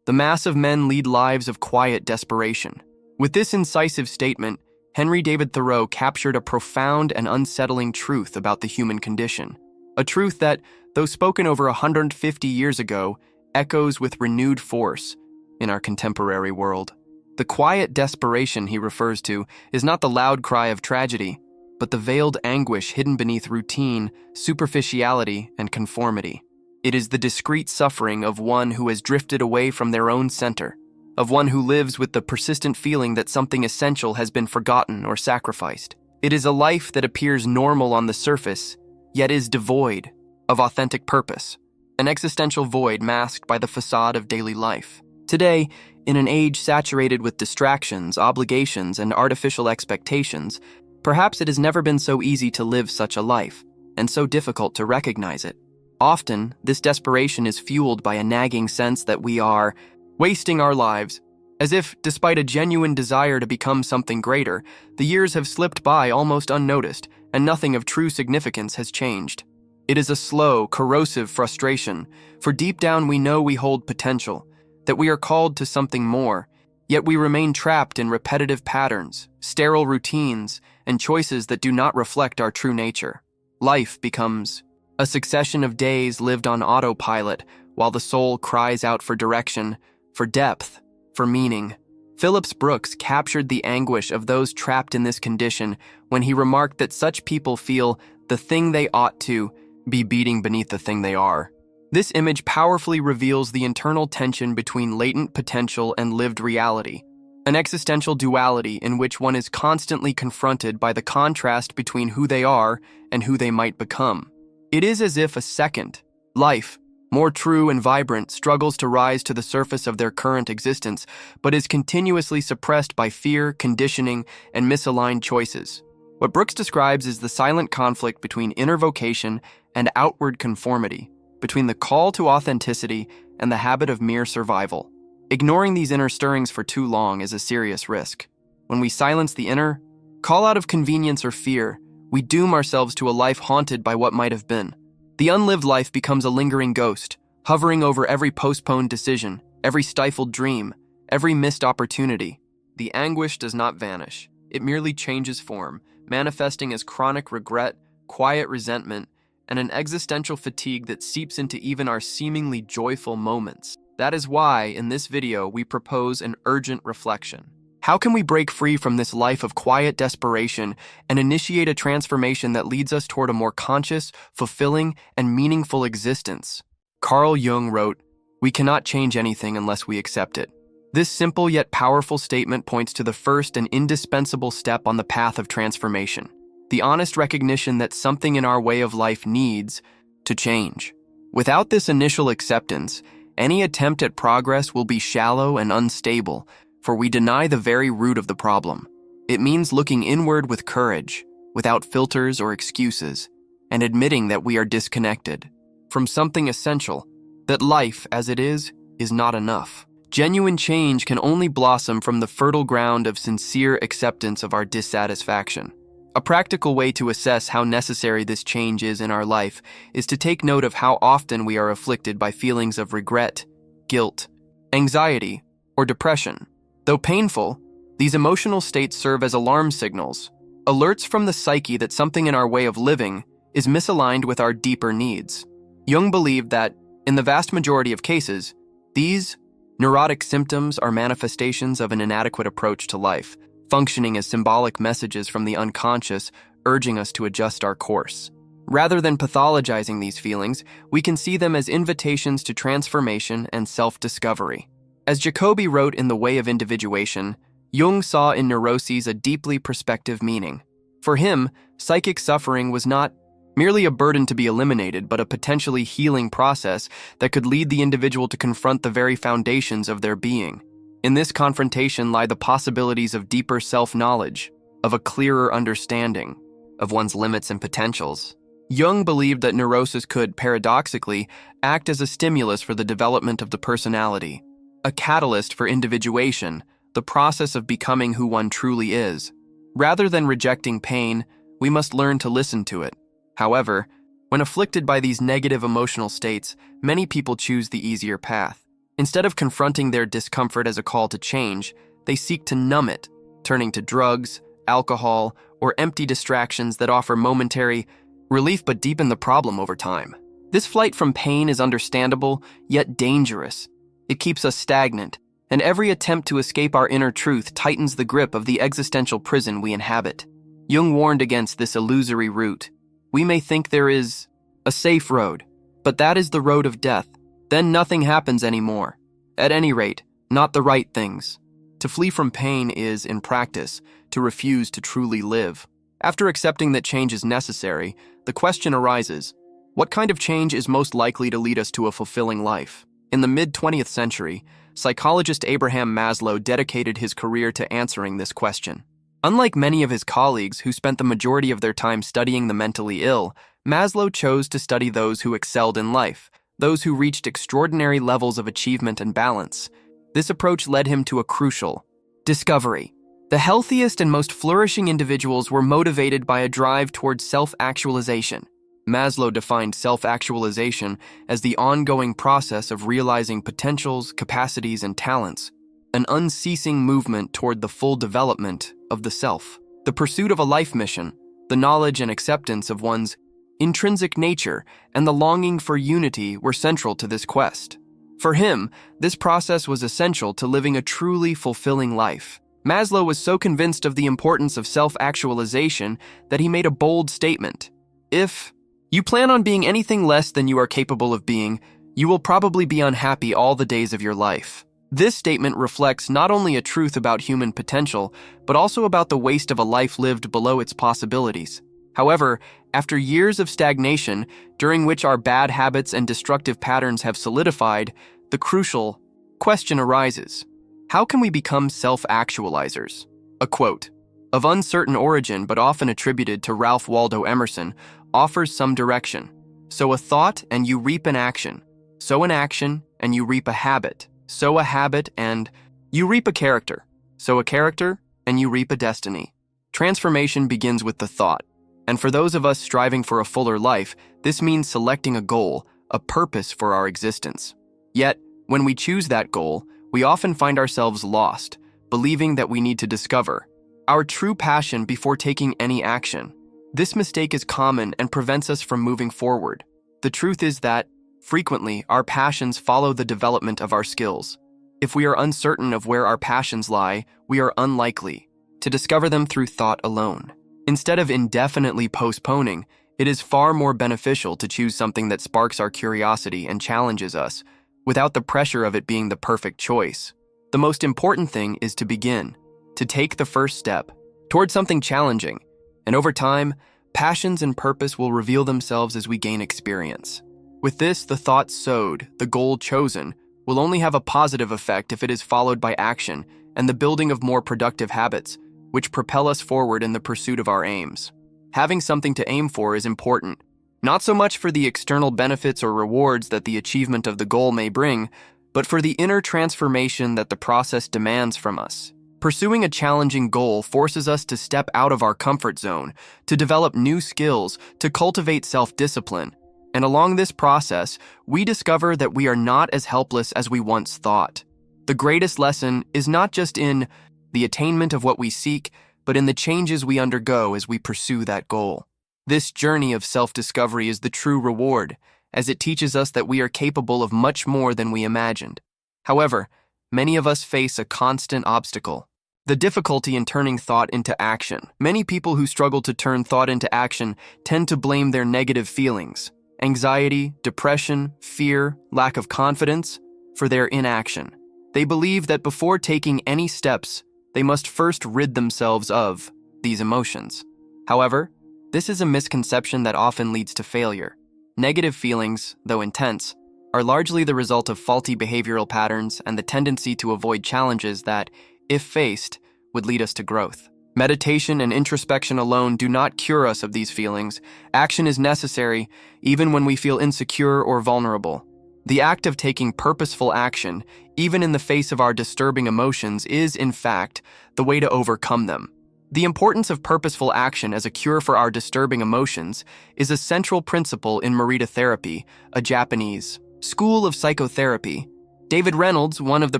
The mass of men lead lives of quiet desperation. With this incisive statement, Henry David Thoreau captured a profound and unsettling truth about the human condition. A truth that, though spoken over 150 years ago, echoes with renewed force in our contemporary world. The quiet desperation he refers to is not the loud cry of tragedy, but the veiled anguish hidden beneath routine, superficiality, and conformity. It is the discreet suffering of one who has drifted away from their own center, of one who lives with the persistent feeling that something essential has been forgotten or sacrificed. It is a life that appears normal on the surface, yet is devoid of authentic purpose, an existential void masked by the facade of daily life. Today, in an age saturated with distractions, obligations, and artificial expectations, perhaps it has never been so easy to live such a life, and so difficult to recognize it. Often, this desperation is fueled by a nagging sense that we are wasting our lives, as if, despite a genuine desire to become something greater, the years have slipped by almost unnoticed, and nothing of true significance has changed. It is a slow, corrosive frustration, for deep down we know we hold potential, that we are called to something more, yet we remain trapped in repetitive patterns, sterile routines, and choices that do not reflect our true nature. Life becomes a succession of days lived on autopilot, while the soul cries out for direction, for depth, for meaning. Phillips Brooks captured the anguish of those trapped in this condition when he remarked that such people feel the thing they ought to be beating beneath the thing they are. This image powerfully reveals the internal tension between latent potential and lived reality, an existential duality in which one is constantly confronted by the contrast between who they are and who they might become. It is as if a second life, more true and vibrant, struggles to rise to the surface of their current existence, but is continuously suppressed by fear, conditioning, and misaligned choices. What Brooks describes is the silent conflict between inner vocation and outward conformity, between the call to authenticity and the habit of mere survival. Ignoring these inner stirrings for too long is a serious risk. When we silence the inner, call out of convenience or fear, we doom ourselves to a life haunted by what might have been. The unlived life becomes a lingering ghost, hovering over every postponed decision, every stifled dream, every missed opportunity. The anguish does not vanish. It merely changes form, manifesting as chronic regret, quiet resentment, and an existential fatigue that seeps into even our seemingly joyful moments. That is why, in this video, we propose an urgent reflection. How can we break free from this life of quiet desperation and initiate a transformation that leads us toward a more conscious, fulfilling, and meaningful existence? Carl Jung wrote, "We cannot change anything unless we accept it." This simple yet powerful statement points to the first and indispensable step on the path of transformation, the honest recognition that something in our way of life needs to change. Without this initial acceptance, any attempt at progress will be shallow and unstable, for we deny the very root of the problem. It means looking inward with courage, without filters or excuses, and admitting that we are disconnected from something essential, that life, as it is not enough. Genuine change can only blossom from the fertile ground of sincere acceptance of our dissatisfaction. A practical way to assess how necessary this change is in our life is to take note of how often we are afflicted by feelings of regret, guilt, anxiety, or depression. Though painful, these emotional states serve as alarm signals, alerts from the psyche that something in our way of living is misaligned with our deeper needs. Jung believed that, in the vast majority of cases, these neurotic symptoms are manifestations of an inadequate approach to life, functioning as symbolic messages from the unconscious, urging us to adjust our course. Rather than pathologizing these feelings, we can see them as invitations to transformation and self-discovery. As Jacobi wrote in The Way of Individuation, Jung saw in neuroses a deeply prospective meaning. For him, psychic suffering was not merely a burden to be eliminated, but a potentially healing process that could lead the individual to confront the very foundations of their being. In this confrontation lie the possibilities of deeper self-knowledge, of a clearer understanding of one's limits and potentials. Jung believed that neurosis could, paradoxically, act as a stimulus for the development of the personality, a catalyst for individuation, the process of becoming who one truly is. Rather than rejecting pain, we must learn to listen to it. However, when afflicted by these negative emotional states, many people choose the easier path. Instead of confronting their discomfort as a call to change, they seek to numb it, turning to drugs, alcohol, or empty distractions that offer momentary relief but deepen the problem over time. This flight from pain is understandable, yet dangerous. It keeps us stagnant, and every attempt to escape our inner truth tightens the grip of the existential prison we inhabit. Jung warned against this illusory route. We may think there is a safe road, but that is the road of death. Then nothing happens anymore. At any rate, not the right things. To flee from pain is, in practice, to refuse to truly live. After accepting that change is necessary, the question arises, what kind of change is most likely to lead us to a fulfilling life? In the mid-20th century, psychologist Abraham Maslow dedicated his career to answering this question. Unlike many of his colleagues who spent the majority of their time studying the mentally ill, Maslow chose to study those who excelled in life, those who reached extraordinary levels of achievement and balance. This approach led him to a crucial discovery. The healthiest and most flourishing individuals were motivated by a drive towards self-actualization. Maslow defined self-actualization as the ongoing process of realizing potentials, capacities, and talents, an unceasing movement toward the full development of the self. The pursuit of a life mission, the knowledge and acceptance of one's intrinsic nature, and the longing for unity were central to this quest. For him, this process was essential to living a truly fulfilling life. Maslow was so convinced of the importance of self-actualization that he made a bold statement. If you plan on being anything less than you are capable of being, you will probably be unhappy all the days of your life. This statement reflects not only a truth about human potential, but also about the waste of a life lived below its possibilities. However, after years of stagnation, during which our bad habits and destructive patterns have solidified, the crucial question arises. How can we become self-actualizers? A quote, of uncertain origin but often attributed to Ralph Waldo Emerson, offers some direction. Sow a thought and you reap an action. Sow an action and you reap a habit. Sow a habit and you reap a character. Sow a character and you reap a destiny. Transformation begins with the thought. And for those of us striving for a fuller life, this means selecting a goal, a purpose for our existence. Yet, when we choose that goal, we often find ourselves lost, believing that we need to discover our true passion before taking any action. This mistake is common and prevents us from moving forward. The truth is that, frequently, our passions follow the development of our skills. If we are uncertain of where our passions lie, we are unlikely to discover them through thought alone. Instead of indefinitely postponing, it is far more beneficial to choose something that sparks our curiosity and challenges us, without the pressure of it being the perfect choice. The most important thing is to begin, to take the first step toward something challenging, and over time, passions and purpose will reveal themselves as we gain experience. With this, the thought sowed, the goal chosen, will only have a positive effect if it is followed by action and the building of more productive habits, which propel us forward in the pursuit of our aims. Having something to aim for is important, not so much for the external benefits or rewards that the achievement of the goal may bring, but for the inner transformation that the process demands from us. Pursuing a challenging goal forces us to step out of our comfort zone, to develop new skills, to cultivate self-discipline. And along this process, we discover that we are not as helpless as we once thought. The greatest lesson is not just in the attainment of what we seek, but in the changes we undergo as we pursue that goal. This journey of self-discovery is the true reward, as it teaches us that we are capable of much more than we imagined. However, many of us face a constant obstacle: the difficulty in turning thought into action. Many people who struggle to turn thought into action tend to blame their negative feelings, anxiety, depression, fear, lack of confidence, for their inaction. They believe that before taking any steps, they must first rid themselves of these emotions. However, this is a misconception that often leads to failure. Negative feelings, though intense, are largely the result of faulty behavioral patterns and the tendency to avoid challenges that, if faced, would lead us to growth. Meditation and introspection alone do not cure us of these feelings. Action is necessary, even when we feel insecure or vulnerable. The act of taking purposeful action, even in the face of our disturbing emotions, is, in fact, the way to overcome them. The importance of purposeful action as a cure for our disturbing emotions is a central principle in Morita therapy, a Japanese school of psychotherapy. David Reynolds, one of the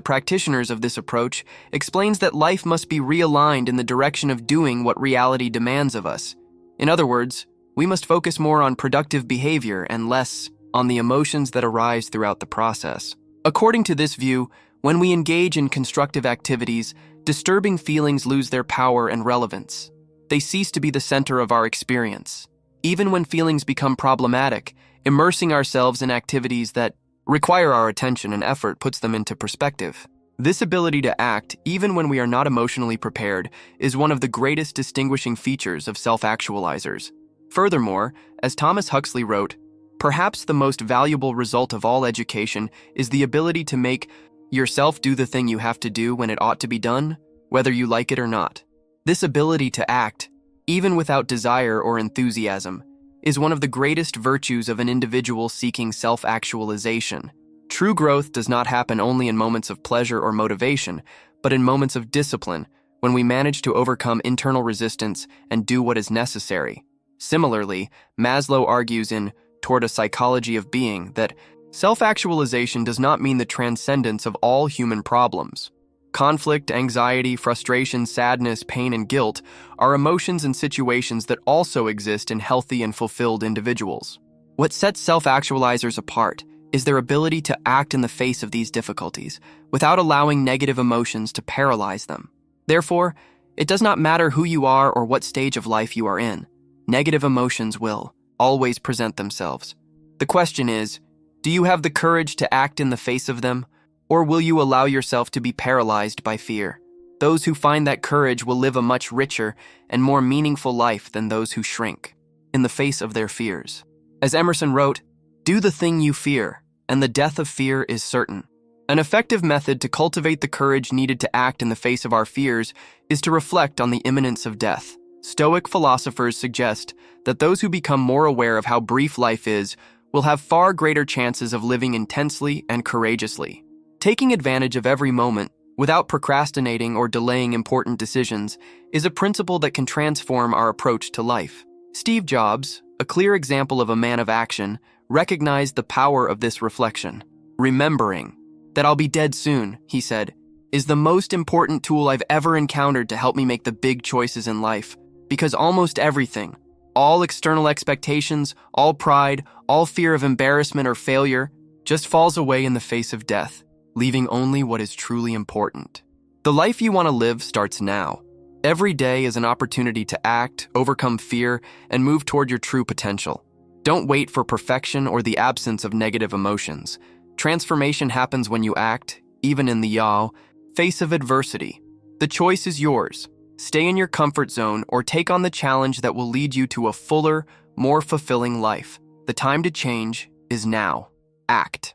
practitioners of this approach, explains that life must be realigned in the direction of doing what reality demands of us. In other words, we must focus more on productive behavior and less on the emotions that arise throughout the process. According to this view, when we engage in constructive activities, disturbing feelings lose their power and relevance. They cease to be the center of our experience. Even when feelings become problematic, immersing ourselves in activities that require our attention and effort puts them into perspective. This ability to act, even when we are not emotionally prepared, is one of the greatest distinguishing features of self-actualizers. Furthermore, as Thomas Huxley wrote, perhaps the most valuable result of all education is the ability to make yourself do the thing you have to do when it ought to be done, whether you like it or not. This ability to act, even without desire or enthusiasm, is one of the greatest virtues of an individual seeking self-actualization. True growth does not happen only in moments of pleasure or motivation, but in moments of discipline, when we manage to overcome internal resistance and do what is necessary. Similarly, Maslow argues in Toward a Psychology of Being that self-actualization does not mean the transcendence of all human problems. Conflict, anxiety, frustration, sadness, pain, and guilt are emotions and situations that also exist in healthy and fulfilled individuals. What sets self-actualizers apart is their ability to act in the face of these difficulties without allowing negative emotions to paralyze them. Therefore, it does not matter who you are or what stage of life you are in. Negative emotions will always present themselves. The question is, do you have the courage to act in the face of them, or will you allow yourself to be paralyzed by fear? Those who find that courage will live a much richer and more meaningful life than those who shrink in the face of their fears. As Emerson wrote, "Do the thing you fear, and the death of fear is certain." An effective method to cultivate the courage needed to act in the face of our fears is to reflect on the imminence of death. Stoic philosophers suggest that those who become more aware of how brief life is will have far greater chances of living intensely and courageously. Taking advantage of every moment without procrastinating or delaying important decisions is a principle that can transform our approach to life. Steve Jobs, a clear example of a man of action, recognized the power of this reflection. "Remembering that I'll be dead soon," he said, "is the most important tool I've ever encountered to help me make the big choices in life, because almost everything, all external expectations, all pride, all fear of embarrassment or failure, just falls away in the face of death, leaving only what is truly important." The life you want to live starts now. Every day is an opportunity to act, overcome fear, and move toward your true potential. Don't wait for perfection or the absence of negative emotions. Transformation happens when you act, even in the face of adversity. The choice is yours. Stay in your comfort zone or take on the challenge that will lead you to a fuller, more fulfilling life. The time to change is now. Act.